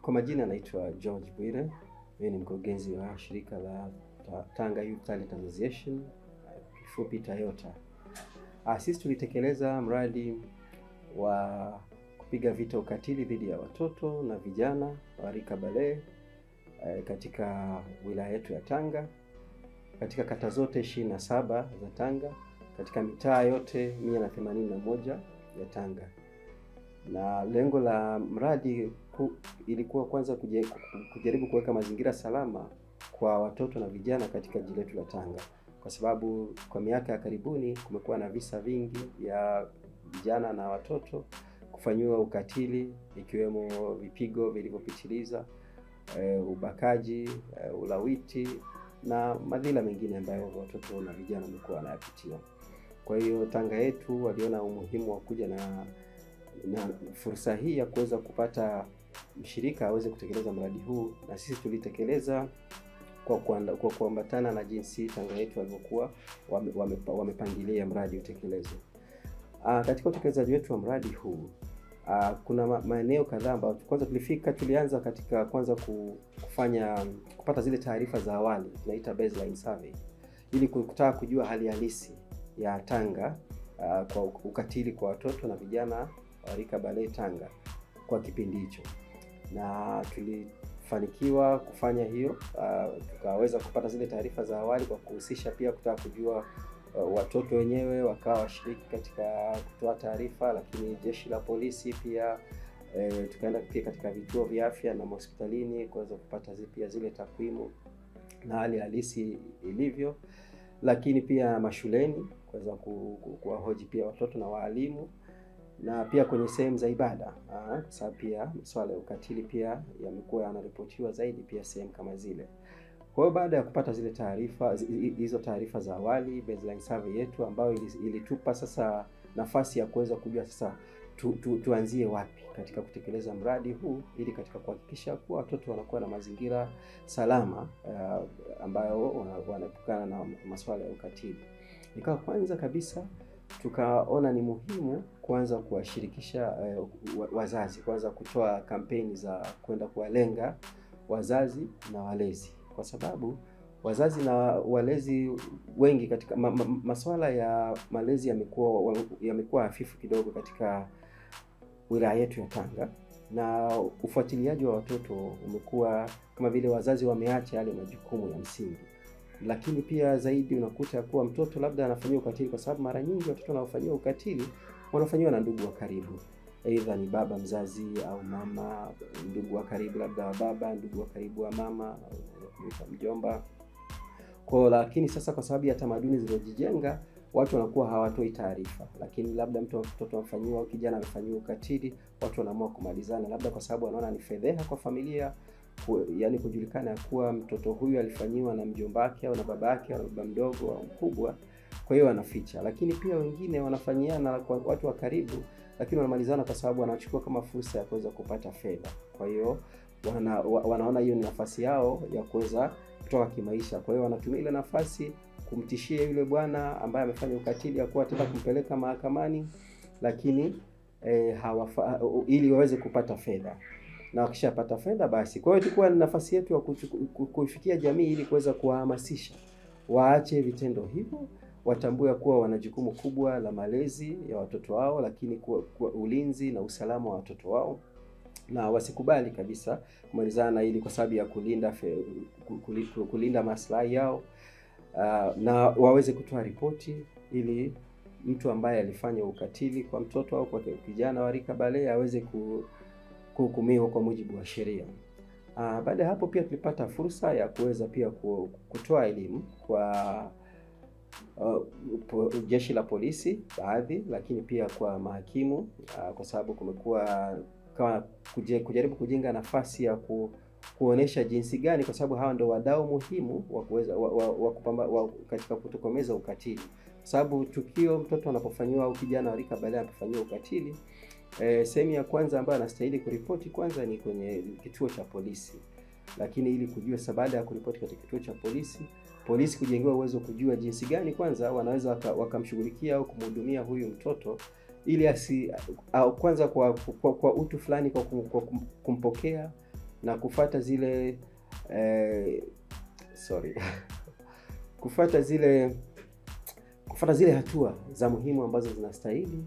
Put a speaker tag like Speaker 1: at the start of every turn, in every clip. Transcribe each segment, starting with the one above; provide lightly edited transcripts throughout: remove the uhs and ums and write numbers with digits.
Speaker 1: Kwa majina naitwa George Bwire. Mimi ni mkurugenzi wa shirika la Tanga Youth Talent Association, kifupi TAYOTA. Sisi tulitekeleza mradi wa kupiga vita ukatili dhidi ya watoto na vijana wa rika bale katika wilaya yetu ya Tanga, katika kata zote 27 za Tanga, katika mitaa yote 181 ya Tanga. Na lengo la mradi ilikuwa kwanza kujaribu kuweka mazingira salama kwa watoto na vijana katika jiji letu la Tanga, kwa sababu kwa miaka ya karibuni kumekuwa na visa vingi vya vijana na watoto kufanyiwa ukatili, ikiwemo vipigo vilivyopitiliza, ubakaji, ulawiti na madhila mengine ambayo watoto na vijana wamekuwa wanayapitia. Kwa hiyo Tanga yetu waliona umuhimu wa kuja na fursa hii ya kuweza kupata mshirika aweze kutekeleza mradi huu, na sisi tulitekeleza kwa kuambatana na jinsi Tanga yetu walivyokuwa wamepangilia mradi utekelezwe. Katika utekelezaji wetu wa mradi huu kuna maeneo kadhaa ambayo kwanza tulianza katika kwanza kupata zile taarifa za awali, tunaita baseline survey, ili kutaka kujua hali halisi ya Tanga kwa ukatili kwa watoto na vijana wa rika bale Tanga kwa kipindi hicho. Na tulifanikiwa kufanya hiyo, tukaweza kupata zile taarifa za awali kwa kuhusisha pia kutaka kujua watoto wenyewe wakawa washiriki katika kutoa taarifa, lakini jeshi la polisi pia tukaenda pia katika vituo vya afya na hospitalini kuweza kupata pia zile takwimu na hali halisi ilivyo, lakini pia mashuleni kuweza kuwahoji pia watoto na walimu, na pia kwenye sehemu za ibada, sababu pia masuala ya ukatili pia yamekuwa yanaripotiwa zaidi pia sehemu kama zile. Kwa hiyo baada ya kupata zile taarifa za awali, baseline survey yetu ambayo ilitupa sasa nafasi ya kuweza kujua sasa tuanzie wapi katika kutekeleza mradi huu, ili katika kuhakikisha kuwa watoto wanakuwa na mazingira salama ambayo wanaepukana na masuala ya ukatili. Ikawa kwanza kabisa tukaona ni muhimu kuanza kuwashirikisha wazazi, kwanza kutoa kampeni za kwenda kuwalenga wazazi na walezi, kwa sababu wazazi na walezi wengi katika masuala ya malezi yamekuwa hafifu kidogo katika wilaya yetu ya Tanga, na ufuatiliaji wa watoto umekuwa kama vile wazazi wameacha yale majukumu ya msingi. Lakini pia zaidi unakuta kuwa mtoto labda anafanyiwa ukatili, kwa sababu mara nyingi watoto wanaofanyiwa ukatili wanafanyiwa na ndugu wa karibu, aidha ni baba mzazi au mama, ndugu wa karibu labda wa baba, ndugu wa karibu wa mama, mjomba. Lakini sasa kwa sababu ya tamaduni zilizojijenga, watu wanakuwa hawatoi taarifa, lakini labda mtoto amefanyiwa au kijana amefanyiwa ukatili, watu wanaamua kumalizana, labda kwa sababu wanaona ni fedheha kwa familia, yani kujulikana kuwa mtoto huyu alifanyiwa na mjomba wake au na baba yake au baba mdogo au mkubwa, kwa hiyo wanaficha. Lakini pia wengine wanafanyiana kwa watu wa karibu, lakini wanamalizana kwa sababu wanachukua kama fursa ya kuweza kupata fedha. Kwa hiyo wanaona hiyo ni nafasi yao ya kuweza kutoka kimaisha. Kwa hiyo wanatumia ile nafasi kumtishia yule bwana ambaye amefanya ukatili ya kuwa ataka kumpeleka mahakamani, lakini ili waweze kupata fedha. Na wakishapata fedha basi, kwa hiyo ilikuwa ni nafasi yetu ya kuifikia jamii ili kuweza kuwahamasisha waache vitendo hivyo, watambue kuwa wana jukumu kubwa la malezi ya watoto wao, lakini kwa ulinzi na usalama wa watoto wao, na wasikubali kabisa kumalizana ili kwa sababu ya kulinda maslahi yao, na waweze kutoa ripoti ili mtu ambaye alifanya ukatili kwa mtoto au kwa kijana wa rika bale aweze kuhukumiwa kwa mujibu wa sheria. Baada ya hapo pia tulipata fursa ya kuweza pia kutoa elimu kwa jeshi la polisi baadhi, lakini pia kwa mahakimu, kwa sababu kumekuwa kama kujaribu kujenga nafasi ya kuonesha jinsi gani, kwa sababu hawa ndio wadau muhimu wa kuweza katika kutokomeza ukatili. Kwa sababu tukio mtoto anapofanyiwa au kijana wa rika bale anapofanyiwa ukatili, sehemu ya kwanza ambayo anastahili kuripoti kwanza ni kwenye kituo cha polisi. Lakini ili kujua baada ya kuripoti katika kituo cha polisi kujengewa uwezo kujua jinsi gani kwanza wanaweza wakamshughulikia au kumhudumia huyu mtoto, ili kwanza kwa utu fulani, kwa kumpokea, na kufuata zile kufuata zile hatua za muhimu ambazo zinastahili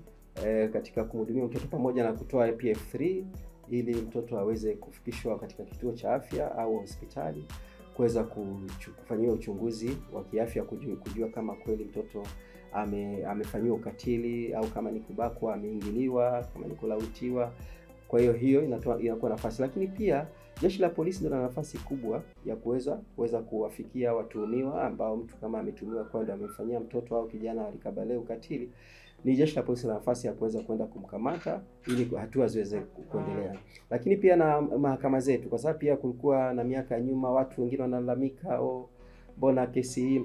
Speaker 1: katika kumhudumia mtoto, pamoja na kutoa PF3 ili mtoto aweze kufikishwa katika kituo cha afya au hospitali kuweza kufanyiwa uchunguzi wa kiafya, kujua kama kweli mtoto amefanyiwa ukatili, au kama ni kubakwa, ameingiliwa, kama ni kulawitiwa. Kwa hiyo inakuwa nafasi, lakini pia jeshi la polisi ndio na nafasi kubwa ya kuweza kuwafikia watuhumiwa ambao mtu kama ametuhumiwa kwamba amemfanyia mtoto au kijana alikabale ukatili. Ni jeshi la polisi na nafasi ya kuweza kwenda kumkamata ili hatua ziweze kuendelea. Lakini pia na mahakama zetu, kwa sababu pia kulikuwa na miaka ya nyuma watu wengine wanalalamika, mbona kesi hii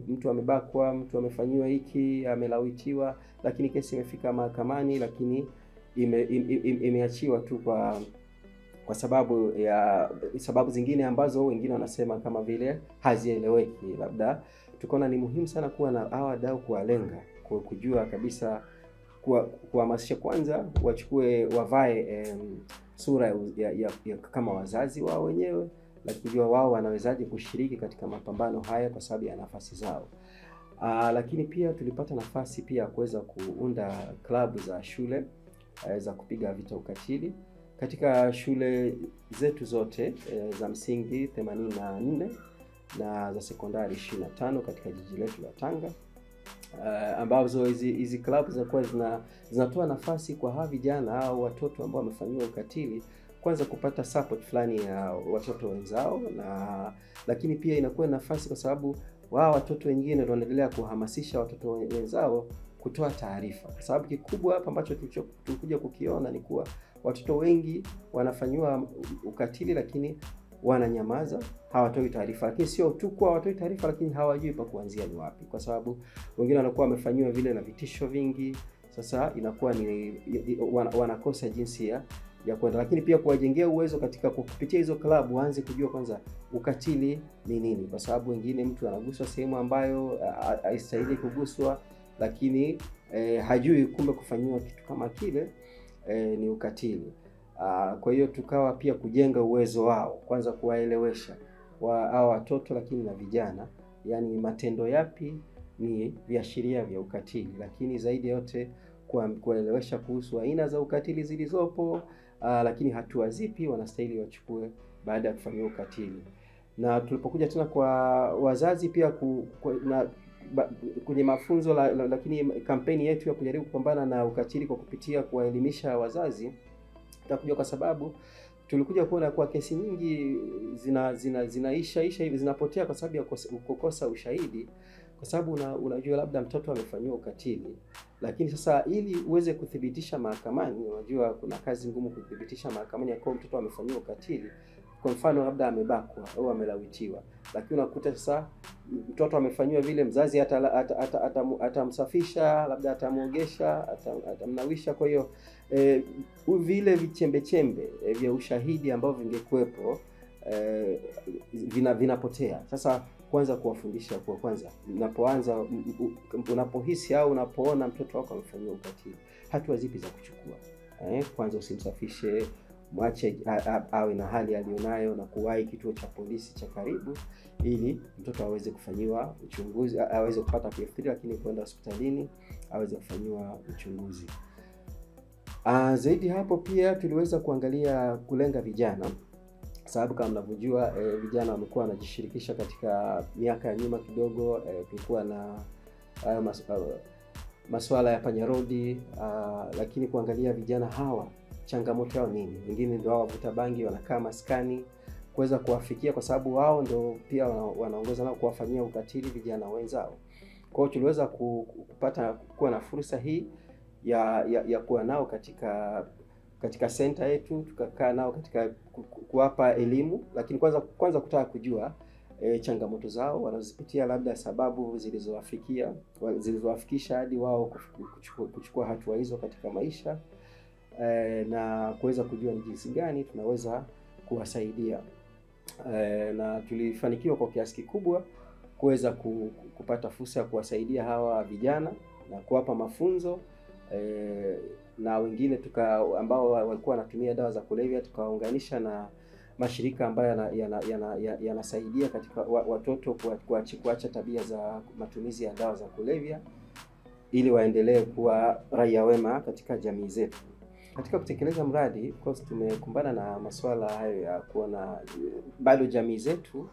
Speaker 1: mtu amebakwa, mtu amefanyiwa hiki, amelawitiwa, lakini kesi imefika mahakamani, lakini imeachiwa tu kwa sababu zingine ambazo wengine wanasema kama vile hazieleweki. Labda tukaona ni muhimu sana kuwa na hawa wadau, kuwalenga, kujua kabisa, kuhamasisha kwanza wavae sura ya kama wazazi wao wenyewe, lakini kujua wao wanawezaje kushiriki katika mapambano haya kwa sababu ya nafasi zao. Lakini pia tulipata nafasi pia kuweza kuunda klabu za shule za kupiga vita ukatili katika shule zetu zote za msingi 84 na za sekondari 25 katika jiji letu la Tanga, ambazo hizi klabu zinakuwa zinatoa nafasi kwa hawa vijana au watoto ambao wamefanyiwa ukatili kwanza kupata support fulani ya watoto wenzao, lakini pia inakuwa nafasi kwa sababu wao watoto wengine ndio wanaendelea kuhamasisha watoto wenzao kutoa taarifa. Kwa sababu kikubwa hapa ambacho tulikuja kukiona ni kuwa watoto wengi wanafanywa ukatili lakini wananyamaza, hawatoi taarifa. Lakini sio tu kwa hawatoi taarifa, lakini hawajui pa kuanzia ni wapi, kwa sababu wengine wanakuwa wamefanywa vile na vitisho vingi. Sasa inakuwa ni wanakosa jinsi ya kwenda. Lakini pia kuwajengea uwezo katika kupitia hizo klabu, waanze kujua kwanza ukatili ni nini, kwa sababu wengine mtu anaguswa sehemu ambayo haistahili kuguswa, lakini hajui kumbe kufanywa kitu kama kile ni ukatili. Kwa hiyo tukawa pia kujenga uwezo wao, kwanza kuwaelewesha hao watoto lakini na vijana, yani matendo yapi ni viashiria vya ukatili, lakini zaidi yote kuwaelewesha kuhusu aina za ukatili zilizopo, lakini hatua zipi wanastahili wachukue baada ya kufanyia ukatili. Na tulipokuja tena kwa wazazi pia kwenye mafunzo lakini kampeni yetu ya kujaribu kupambana na ukatili kwa kupitia kuwaelimisha wazazi, tutakuja kwa sababu tulikuja kuona kwa kesi nyingi zinaisha zinapotea kwa sababu ya kukosa ushahidi, kwa sababu unajua labda mtoto amefanyiwa ukatili, lakini sasa ili uweze kuthibitisha mahakamani, unajua kuna kazi ngumu kuthibitisha mahakamani ya kwa mtoto amefanyiwa ukatili. Kwa mfano labda amebakwa au amelawitiwa, lakini unakuta sasa mtoto amefanyiwa vile, mzazi atamsafisha, labda atamuogesha, atamnawisha. Kwa hiyo vile vichembe vya ushahidi ambavyo vingekuepo vinapotea. Sasa kwanza kuwafundisha kwa kwanza, unapohisi au unapoona mtoto wako amefanyiwa ukatili, hatua zipi za kuchukua? Kwanza usimsafishe, mwache awe na hali alionayo na kuwahi kituo cha polisi cha karibu ili mtoto aweze kufanyiwa uchunguzi, aweze kupata PF3, lakini kwenda hospitalini aweze kufanyiwa uchunguzi. Zaidi hapo pia tuliweza kulenga vijana, sababu kama mnavyojua vijana wamekuwa wanajishirikisha katika miaka ya nyuma kidogo. Kulikuwa na masuala ya panyarodi, lakini kuangalia vijana hawa changamoto yao nini. Wengine ndio wavuta bangi, wanakaa maskani, kuweza kuwafikia kwa sababu wao ndio pia wanaongoza nao kuwafanyia ukatili vijana wenzao. Kwa hiyo tuliweza kuwa na fursa hii ya kuwa nao katika center yetu, tukakaa nao katika kuwapa elimu, lakini kwanza kutaka kujua changamoto zao wanazopitia, labda sababu zilizowafikisha hadi wao kuchukua hatua hizo katika maisha, na kuweza kujua ni jinsi gani tunaweza kuwasaidia. Na tulifanikiwa kwa kiasi kikubwa kuweza kupata fursa ya kuwasaidia hawa vijana na kuwapa mafunzo, na wengine ambao walikuwa wanatumia dawa za kulevya tukawaunganisha mashirika ambayo yanasaidia katika watoto kuacha tabia za matumizi ya dawa za kulevya ili waendelee kuwa raia wema katika jamii zetu. Katika kutekeleza mradi, of course tumekumbana na masuala hayo ya kuona bado jamii zetu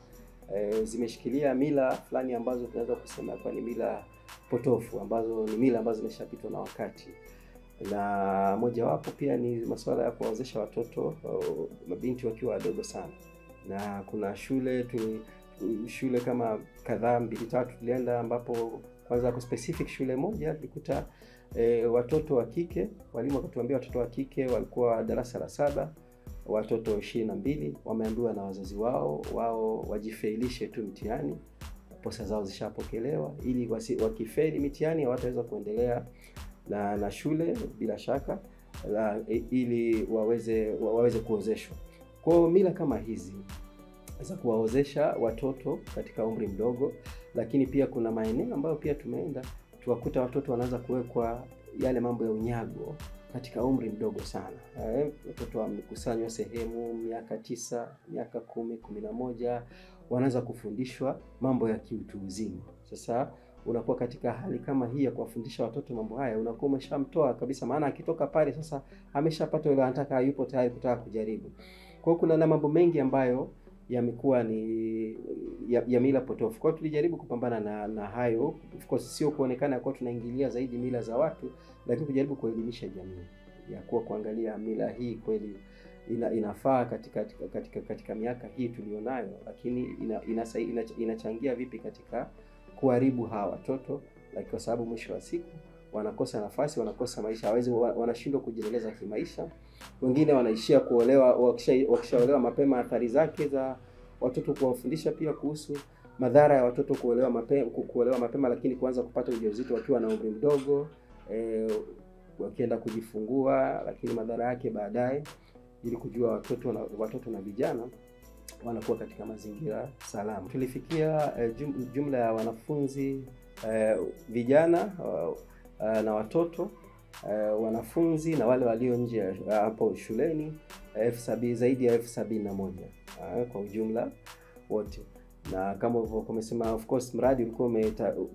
Speaker 1: zimeshikilia mila fulani ambazo tunaweza kusema kwa ni mila potofu, ambazo ni mila ambazo zimeshapitwa na wakati. Na mojawapo pia ni masuala ya kuwaozesha watoto mabinti wakiwa wadogo sana. Na kuna shule kama kadhaa 2-3 tulienda, ambapo kwanza kwa specific shule moja tulikuta watoto wa kike, walimu wakatuambia watoto wa kike walikuwa darasa la 7, watoto 22 wameambiwa na wazazi wao wajifailishe tu mtihani, posa zao zishapokelewa, ili wakifeli mitihani hawataweza kuendelea na shule bila shaka, ili waweze kuozeshwa. Kwa mila kama hizi za kuwaozesha watoto katika umri mdogo, lakini pia kuna maeneo ambayo pia tumeenda tuwakuta watoto wanaanza kuwekwa yale mambo ya unyago katika umri mdogo sana. Watoto wamekusanywa sehemu miaka 9, miaka 10, 11, wanaanza kufundishwa mambo ya kiutu uzima. Sasa unakuwa katika hali kama hii ya kuwafundisha watoto mambo haya, unakuwa umeshamtoa kabisa, maana akitoka pale sasa ameshapata ile anataka, yupo tayari kutaka kujaribu. Kwa hiyo kuna na mambo mengi ambayo yamekuwa ni ya mila potofu. Kwa hiyo tulijaribu kupambana na hayo. Of course sio kuonekana kwa tunaingilia zaidi mila za watu, lakini kujaribu kuelimisha jamii ya kuangalia mila hii kweli inafaa katika miaka hii tulionayo, lakini inachangia vipi katika kuharibu hawa watoto, kwa sababu mwisho wa siku wanakosa nafasi, wanakosa maisha, wanashindwa kujiendeleza kimaisha. Wengine wanaishia kuolewa, wakishaolewa mapema. Athari zake za watoto, kuwafundisha pia kuhusu madhara ya watoto kuolewa mapema, lakini kuanza kupata ujauzito wakiwa na umri mdogo, wakienda kujifungua, lakini madhara yake baadaye, ili kujua watoto na vijana wanakuwa katika mazingira salama. Tulifikia jumla ya wanafunzi vijana na watoto, wanafunzi na wale walio nje hapo shuleni zaidi ya 71 kwa ujumla wote. Na kama umesema, of course mradi ulikuwa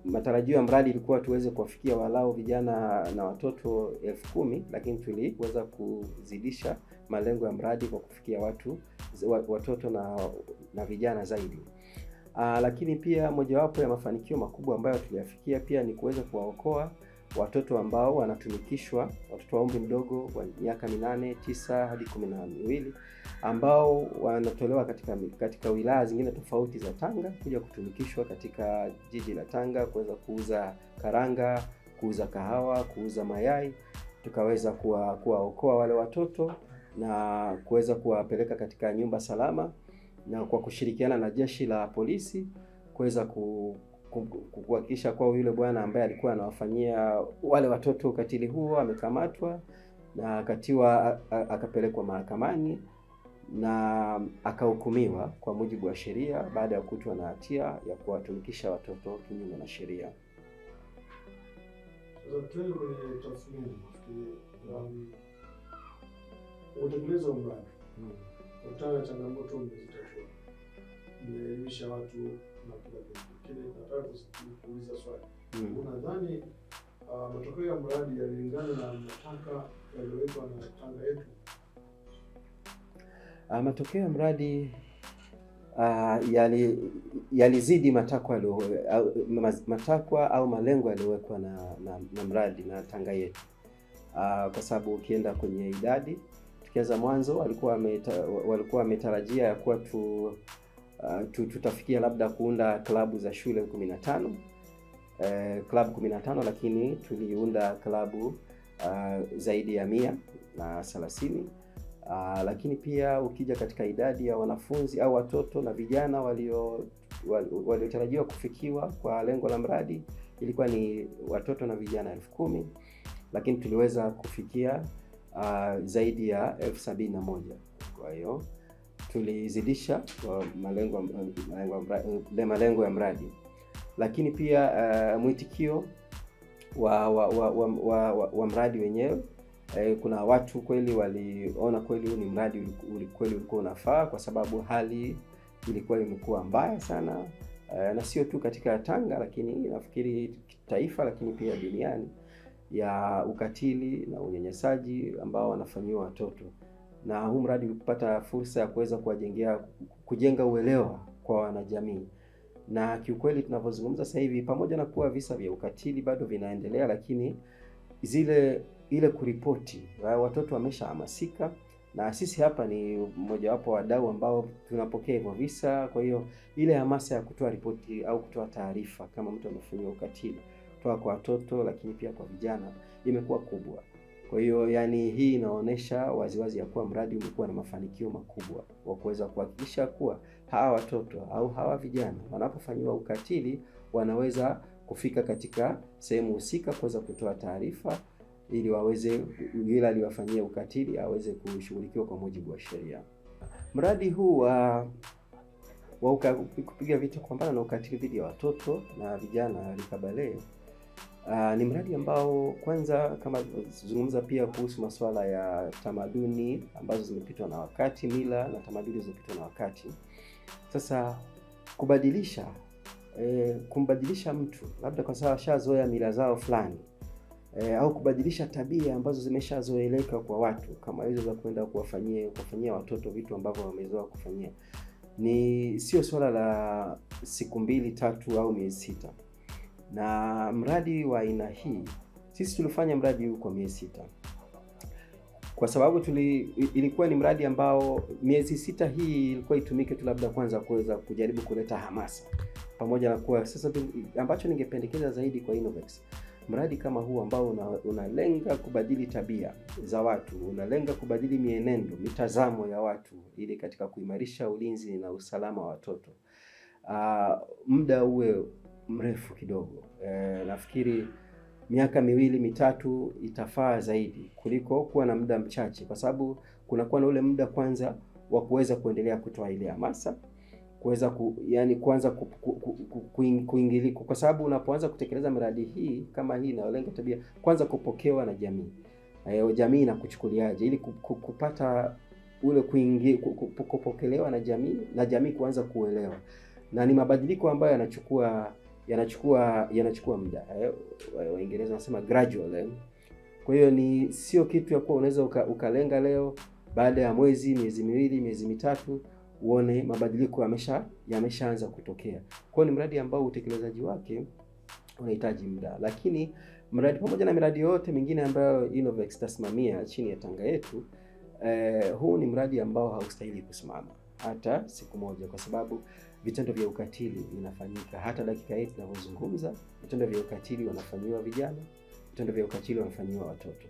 Speaker 1: matarajio ya mradi ilikuwa tuweze kuwafikia walau vijana na watoto 10,000, lakini tuliweza kuzidisha malengo ya mradi kwa kufikia watoto na vijana zaidi. Lakini pia mojawapo ya mafanikio makubwa ambayo tuliyafikia pia ni kuweza kuwaokoa watoto ambao wanatumikishwa, watoto wa umri mdogo wa miaka 8, 9 hadi 12, ambao wanatolewa katika wilaya zingine tofauti za Tanga kuja kutumikishwa katika jiji la Tanga, kuweza kuuza karanga, kuuza kahawa, kuuza mayai. Tukaweza kuwaokoa wale watoto na kuweza kuwapeleka katika nyumba salama, na kwa kushirikiana na jeshi la polisi kuweza kuhakikisha kwa yule bwana ambaye alikuwa anawafanyia wale watoto ukatili huo amekamatwa na akapelekwa mahakamani na akahukumiwa kwa mujibu wa sheria baada ya kukutwa na hatia ya kuwatumikisha watoto kinyume na sheria.
Speaker 2: Utekelezaji wa mradi utana changamoto mmezitatua, mmeelimisha watu na kila kitu. Nataka kuuliza swali. Unadhani matokeo ya mradi yalilingana na matakwa yaliyowekwa na Tanga yetu?
Speaker 1: Matokeo ya mradi yalizidi matakwa au malengo yaliyowekwa na mradi na Tanga yetu. Kwa sababu ukienda kwenye idadi, tukianza mwanzo walikuwa wametarajia ya kuwa tutafikia labda kuunda klabu za shule 15, klabu 15, lakini tuliunda klabu zaidi ya 130. Lakini pia ukija katika idadi ya wanafunzi au watoto na vijana waliotarajiwa kufikiwa kwa lengo la mradi ilikuwa ni watoto na vijana 10,000, lakini tuliweza kufikia zaidi ya 71. Kwa hiyo tulizidisha malengo ya mradi. Lakini pia mwitikio wa mradi wenyewe Kuna watu kweli waliona kweli huu ni mradi kweli ulikuwa unafaa, kwa sababu hali ilikuwa imekuwa mbaya sana, na sio tu katika Tanga, lakini nafikiri taifa, lakini pia duniani, ya ukatili na unyanyasaji ambao wanafanyiwa watoto. Na huu mradi ulipata fursa ya kuweza kujenga uelewa kwa wanajamii. Na kiukweli tunavyozungumza sasa hivi, pamoja na kuwa visa vya ukatili bado vinaendelea, lakini ile kuripoti, watoto wameshahamasika, na sisi hapa ni mmoja wapo wadau ambao tunapokea hivyo visa. Kwa hiyo ile hamasa ya kutoa ripoti au kutoa taarifa kama mtu amefanyiwa ukatili kutoka kwa watoto, lakini pia kwa vijana, imekuwa kubwa. Kwa hiyo yani hii inaonyesha waziwazi ya kuwa mradi umekuwa na mafanikio makubwa wa kuweza kuhakikisha kuwa hawa watoto au hawa vijana wanapofanyiwa ukatili wanaweza kufika katika sehemu husika kuweza kutoa taarifa, ili yule aliyowafanyia ukatili aweze kushughulikiwa kwa mujibu wa sheria. Mradi huu wa kupiga vita kupambana na ukatili dhidi ya watoto na vijana Likabale ni mradi ambao kwanza, kama zungumza pia kuhusu masuala ya tamaduni ambazo zimepitwa na wakati, mila na tamaduni zilizopitwa na wakati. Sasa kumbadilisha mtu labda kwa sababu ashazoea mila zao fulani, au kubadilisha tabia ambazo zimeshazoeleka kwa watu kama hizo za kwenda kuwafanyia watoto vitu ambavyo wamezoea kufanyia, ni sio swala la siku 2, 3 au miezi 6. Na mradi wa aina hii sisi tulifanya mradi huu kwa miezi 6, kwa sababu ilikuwa ni mradi ambao miezi 6 hii ilikuwa itumike tu labda kwanza kuweza kujaribu kuleta hamasa, pamoja na kuwa sasa ambacho ningependekeza zaidi kwa Innovex, mradi kama huu ambao unalenga kubadili tabia za watu, unalenga kubadili mienendo, mitazamo ya watu, ili katika kuimarisha ulinzi na usalama wa watoto, muda uwe mrefu kidogo. Nafikiri miaka 2, 3 itafaa zaidi kuliko kuwa na muda mchache, kwa sababu kunakuwa na ule muda kwanza wa kuweza kuendelea kutoa ile hamasa, kuweza kuanza kuingilia, kwa sababu unapoanza kutekeleza miradi hii kama hii inayolenga tabia, kwanza kupokewa na jamii. Jamii inakuchukuliaje, ili kupata ule kupokelewa na jamii kuanza kuelewa, na ni mabadiliko ambayo yanachukua muda. Waingereza wanasema gradual. Kwa hiyo ni sio kitu ya kuwa unaweza ukalenga leo, baada ya miezi 2, miezi 3 uone mabadiliko yameshaanza kutokea. Kwa hiyo ni mradi ambao utekelezaji wake unahitaji muda, lakini mradi pamoja na miradi yote mingine ambayo Innovex tasimamia chini ya Tanga yetu, huu ni mradi ambao haustahili kusimama hata siku moja, kwa sababu vitendo vya ukatili vinafanyika. Hata dakika hii tunavyozungumza, vitendo vya ukatili wanafanyiwa vijana, vitendo vya ukatili wanafanyiwa watoto.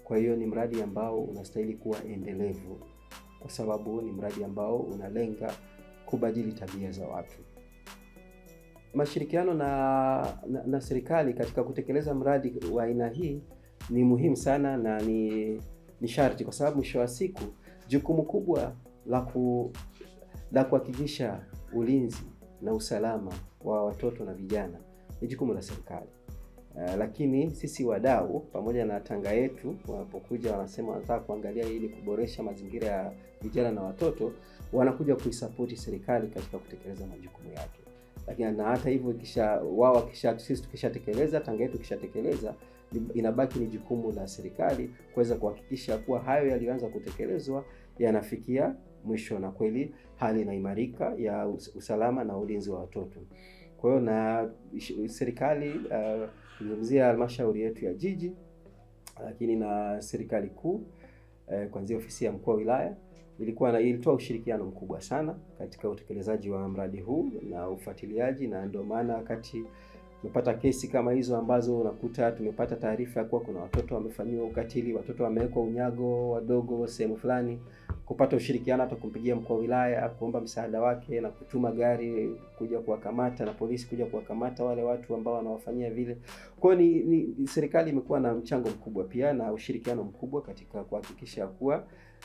Speaker 1: Kwa hiyo ni mradi ambao unastahili kuwa endelevu, kwa sababu ni mradi ambao unalenga kubadili tabia za watu. Mashirikiano na serikali katika kutekeleza mradi wa aina hii ni muhimu sana, na ni sharti, kwa sababu mwisho wa siku jukumu kubwa la kuhakikisha ulinzi na usalama wa watoto na vijana ni jukumu la serikali. Lakini sisi wadau pamoja na Tanga yetu wanapokuja wanasema wanataka kuangalia ili kuboresha mazingira ya vijana na watoto, wanakuja kuisupport serikali katika kutekeleza majukumu yake. Lakini na hata hivyo sisi tukishatekeleza, Tanga yetu kishatekeleza, inabaki ni jukumu la serikali kuweza kuhakikisha kuwa hayo yalianza kutekelezwa yanafikia mwisho, na kweli hali inaimarika ya usalama na ulinzi wa watoto. Kwa hiyo na serikali kuzungumzia halmashauri yetu ya jiji, lakini na serikali kuu kuanzia ofisi ya mkuu wa wilaya ilitoa ushirikiano mkubwa sana katika utekelezaji wa mradi huu na ufuatiliaji, na ndio maana wakati tumepata kesi kama hizo ambazo unakuta tumepata taarifa ya kuwa kuna watoto wamefanyiwa ukatili, watoto wamewekwa unyago wadogo sehemu fulani, kupata ushirikiano hata kumpigia mkuu wa wilaya kuomba msaada wake na kutuma gari kuja kuwakamata na polisi kuja kuwakamata wale watu ambao wanawafanyia vile. Kwa hiyo ni serikali imekuwa na mchango mkubwa pia na ushirikiano mkubwa katika kuhakikisha kuwa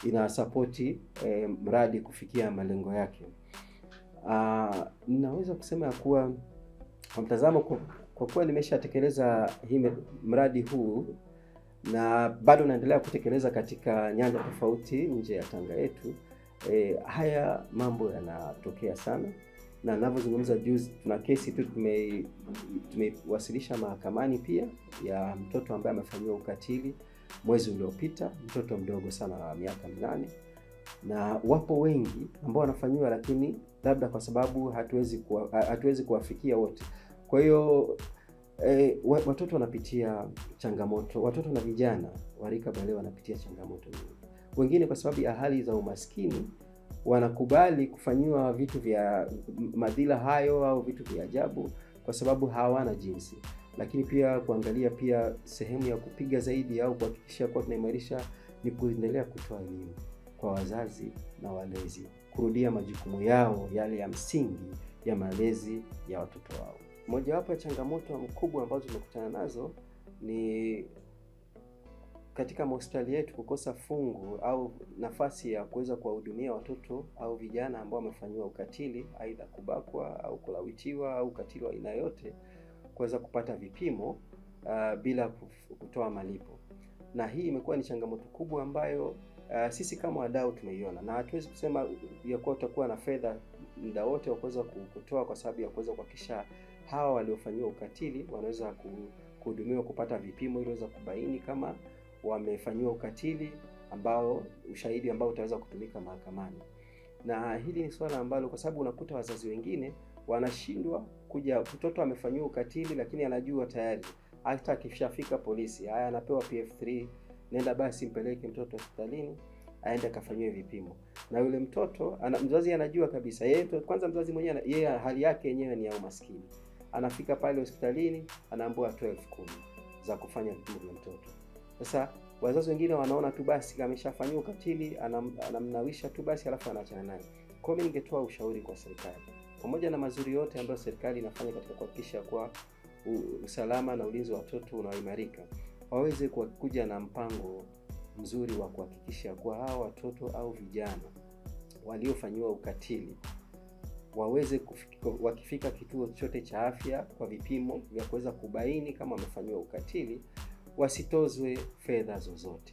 Speaker 1: ina support mradi kufikia malengo yake. Ninaweza kusema kuwa kwa mtazamo, kwa kuwa nimeshatekeleza mradi huu na bado naendelea kutekeleza katika nyanja tofauti nje ya Tanga yetu. Haya mambo yanatokea sana, na ninavyozungumza juzi tuna kesi tu tumewasilisha mahakamani pia ya mtoto ambaye amefanyiwa ukatili mwezi uliopita, mtoto mdogo sana wa miaka 8, na wapo wengi ambao wanafanyiwa, lakini labda kwa sababu hatuwezi kuwafikia wote. Kwa hiyo watoto wanapitia changamoto, watoto na vijana wa rika bale wanapitia changamoto nyingi. Wengine kwa sababu ya hali za umaskini wanakubali kufanyiwa vitu vya madhila hayo au vitu vya ajabu kwa sababu hawana jinsi. Lakini pia kuangalia pia sehemu ya kupiga zaidi au kuhakikisha kwa tunaimarisha ni kuendelea kutoa elimu kwa wazazi na walezi, kurudia majukumu yao yale ya msingi ya malezi ya watoto wao. Mojawapo ya changamoto kubwa ambazo tumekutana nazo ni katika hospitali yetu kukosa fungu au nafasi ya kuweza kuwahudumia watoto au vijana ambao wamefanyiwa ukatili, aidha kubakwa au kulawitiwa au ukatili wa aina yote, kuweza kupata vipimo bila kutoa malipo. Na hii imekuwa ni changamoto kubwa ambayo sisi kama wadau tumeiona, na hatuwezi kusema ya kuwa tutakuwa na fedha muda wote wa kuweza kutoa kwa sababu ya kuweza kuhakikisha hawa waliofanyiwa ukatili wanaweza kuhudumiwa, kupata vipimo ili waweze kubaini kama wamefanyiwa ukatili, ambao ushahidi ambao utaweza kutumika mahakamani. Na hili ni swala ambalo kwa sababu unakuta wazazi wengine wanashindwa kuja, mtoto amefanyiwa ukatili lakini anajua tayari hata akishafika polisi, haya anapewa PF3, nenda basi mpeleke mtoto hospitalini aende akafanyiwe vipimo. Na yule mtoto mzazi anajua kabisa yeye, kwanza mzazi mwenyewe yeye hali yake yenyewe ni ya umaskini, anafika pale hospitalini anaambiwa 12,000 za kufanya vipimo vya mtoto. Sasa wazazi wengine wanaona tu basi ameshafanywa ukatili, anamnawisha tu basi alafu anaachana naye. Kwa hiyo ningetoa ushauri kwa serikali, pamoja na mazuri yote ambayo serikali inafanya katika kuhakikisha kwa usalama na ulinzi wa watoto unaimarika, waweze kuja na mpango mzuri wa kuhakikisha kwa hao watoto au vijana waliofanywa ukatili waweze wakifika kituo chote cha afya kwa vipimo vya kuweza kubaini kama wamefanywa ukatili, wasitozwe fedha zozote.